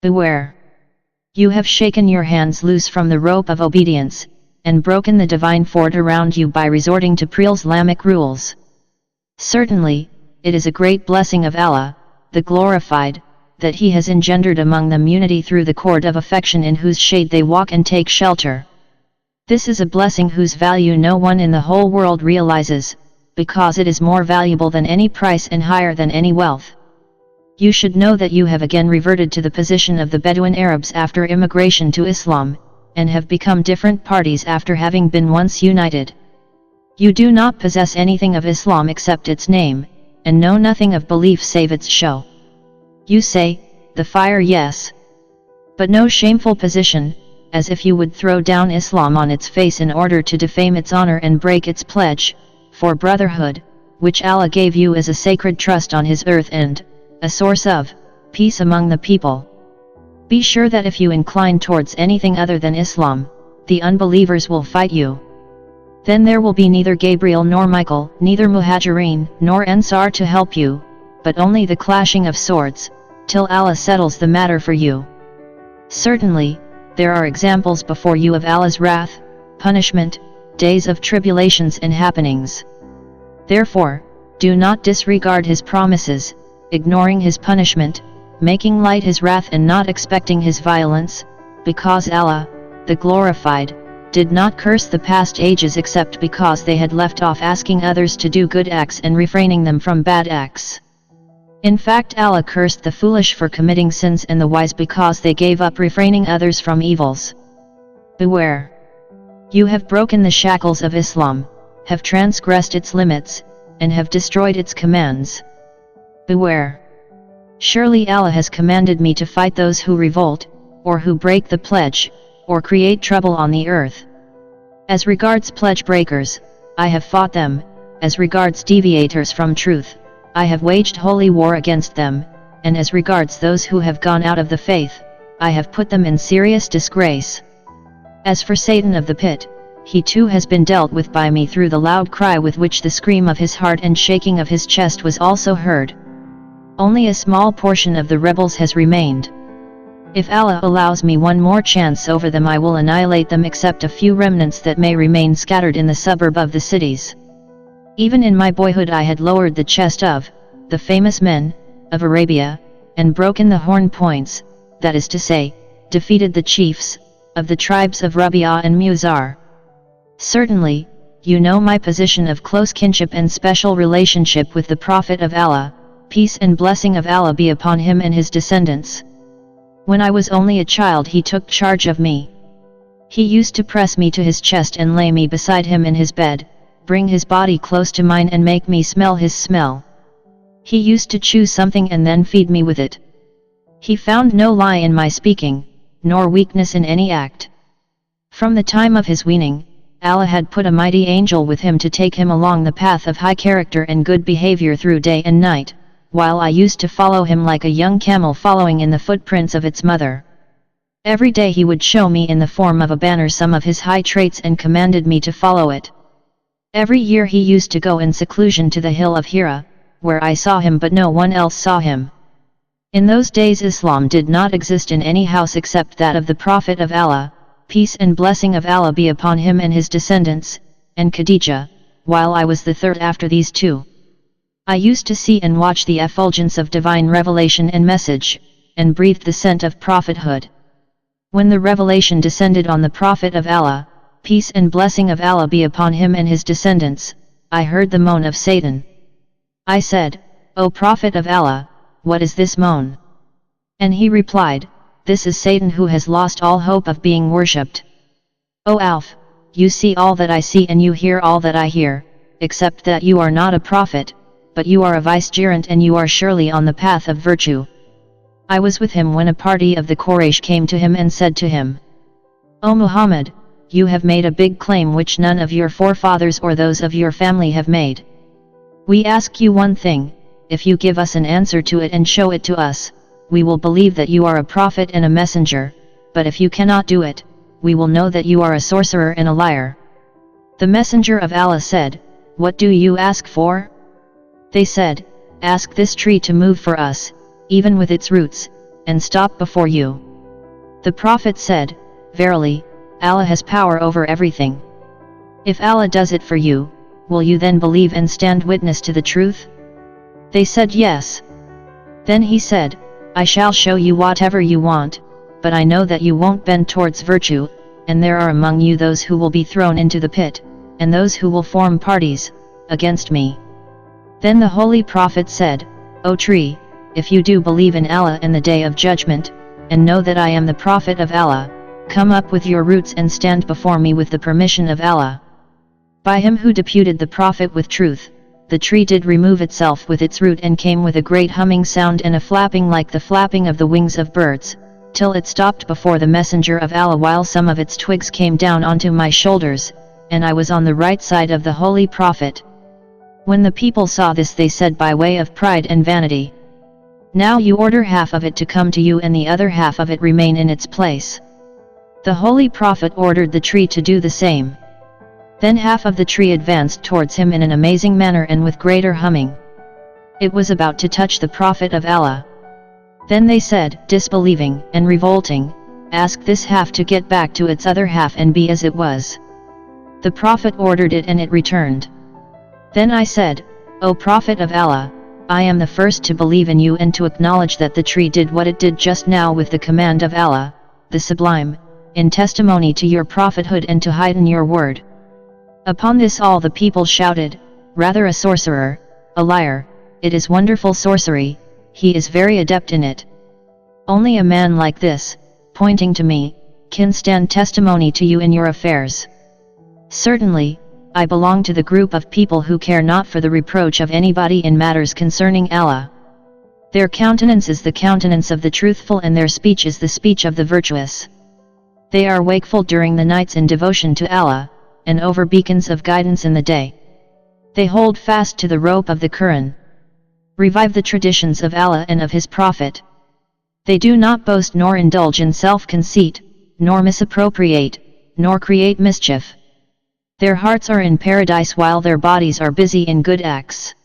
Beware! You have shaken your hands loose from the rope of obedience, and broken the divine fort around you by resorting to pre-Islamic rules. Certainly, it is a great blessing of Allah, the Glorified, that He has engendered among them unity through the cord of affection in whose shade they walk and take shelter. This is a blessing whose value no one in the whole world realizes, because it is more valuable than any price and higher than any wealth. You should know that you have again reverted to the position of the Bedouin Arabs after immigration to Islam, and have become different parties after having been once united. You do not possess anything of Islam except its name, and know nothing of belief save its show. You say, the fire, yes. But no shameful position, as if you would throw down Islam on its face in order to defame its honor and break its pledge, for brotherhood, which Allah gave you as a sacred trust on His earth and a source of peace among the people. Be sure that if you incline towards anything other than Islam, the unbelievers will fight you. Then there will be neither Gabriel nor Michael, neither Muhajirin nor Ansar to help you, but only the clashing of swords, till Allah settles the matter for you. Certainly, there are examples before you of Allah's wrath, punishment, days of tribulations and happenings. Therefore, do not disregard His promises, ignoring His punishment, making light His wrath and not expecting His violence, because Allah, the Glorified, did not curse the past ages except because they had left off asking others to do good acts and refraining them from bad acts. In fact, Allah cursed the foolish for committing sins and the wise because they gave up refraining others from evils. Beware! You have broken the shackles of Islam, have transgressed its limits, and have destroyed its commands. Beware! Surely Allah has commanded me to fight those who revolt, or who break the pledge, or create trouble on the earth. As regards pledge breakers, I have fought them; as regards deviators from truth, I have waged holy war against them; and as regards those who have gone out of the faith, I have put them in serious disgrace. As for Satan of the pit, he too has been dealt with by me through the loud cry with which the scream of his heart and shaking of his chest was also heard. Only a small portion of the rebels has remained. If Allah allows me one more chance over them, I will annihilate them except a few remnants that may remain scattered in the suburb of the cities. Even in my boyhood I had lowered the chest of the famous men of Arabia, and broken the horn points, that is to say, defeated the chiefs of the tribes of Rabi'ah and Muzar. Certainly, you know my position of close kinship and special relationship with the Prophet of Allah, peace and blessing of Allah be upon him and his descendants. When I was only a child he took charge of me. He used to press me to his chest and lay me beside him in his bed, bring his body close to mine and make me smell his smell. He used to chew something and then feed me with it. He found no lie in my speaking, nor weakness in any act. From the time of his weaning, Allah had put a mighty angel with him to take him along the path of high character and good behavior through day and night, while I used to follow him like a young camel following in the footprints of its mother. Every day he would show me in the form of a banner some of his high traits and commanded me to follow it. Every year he used to go in seclusion to the hill of Hira, where I saw him but no one else saw him. In those days Islam did not exist in any house except that of the Prophet of Allah, peace and blessing of Allah be upon him and his descendants, and Khadijah, while I was the third after these two. I used to see and watch the effulgence of divine revelation and message, and breathed the scent of prophethood. When the revelation descended on the Prophet of Allah, peace and blessing of Allah be upon him and his descendants, I heard the moan of Satan. I said, O Prophet of Allah, what is this moan? And he replied, this is Satan who has lost all hope of being worshipped. O Alf, you see all that I see and you hear all that I hear, except that you are not a prophet, but you are a vicegerent and you are surely on the path of virtue. I was with him when a party of the Quraysh came to him and said to him, O Muhammad, you have made a big claim which none of your forefathers or those of your family have made. We ask you one thing, if you give us an answer to it and show it to us, we will believe that you are a prophet and a messenger, but if you cannot do it, we will know that you are a sorcerer and a liar. The messenger of Allah said, what do you ask for? They said, ask this tree to move for us, even with its roots, and stop before you." The Prophet said, "Verily, Allah has power over everything. If Allah does it for you, will you then believe and stand witness to the truth?" They said yes. Then he said, "I shall show you whatever you want, but I know that you won't bend towards virtue, and there are among you those who will be thrown into the pit, and those who will form parties against me." Then the Holy Prophet said, "O tree, if you do believe in Allah and the Day of Judgment, and know that I am the Prophet of Allah, come up with your roots and stand before me with the permission of Allah." By him who deputed the Prophet with truth, the tree did remove itself with its root and came with a great humming sound and a flapping like the flapping of the wings of birds, till it stopped before the messenger of Allah, while some of its twigs came down onto my shoulders, and I was on the right side of the Holy Prophet. When the people saw this, they said by way of pride and vanity, "Now you order half of it to come to you and the other half of it remain in its place." The Holy Prophet ordered the tree to do the same. Then half of the tree advanced towards him in an amazing manner and with greater humming. It was about to touch the Prophet of Allah. Then they said, disbelieving and revolting, "Ask this half to get back to its other half and be as it was." The Prophet ordered it and it returned. Then I said, "O Prophet of Allah, I am the first to believe in you and to acknowledge that the tree did what it did just now with the command of Allah, the Sublime, in testimony to your prophethood and to heighten your word." Upon this all the people shouted, "Rather a sorcerer, a liar, it is wonderful sorcery, he is very adept in it. Only a man like this, pointing to me, can stand testimony to you in your affairs." Certainly, I belong to the group of people who care not for the reproach of anybody in matters concerning Allah. Their countenance is the countenance of the truthful and their speech is the speech of the virtuous. They are wakeful during the nights in devotion to Allah, and over beacons of guidance in the day. They hold fast to the rope of the Quran. Revive the traditions of Allah and of His Prophet. They do not boast nor indulge in self-conceit, nor misappropriate, nor create mischief. Their hearts are in paradise while their bodies are busy in good acts.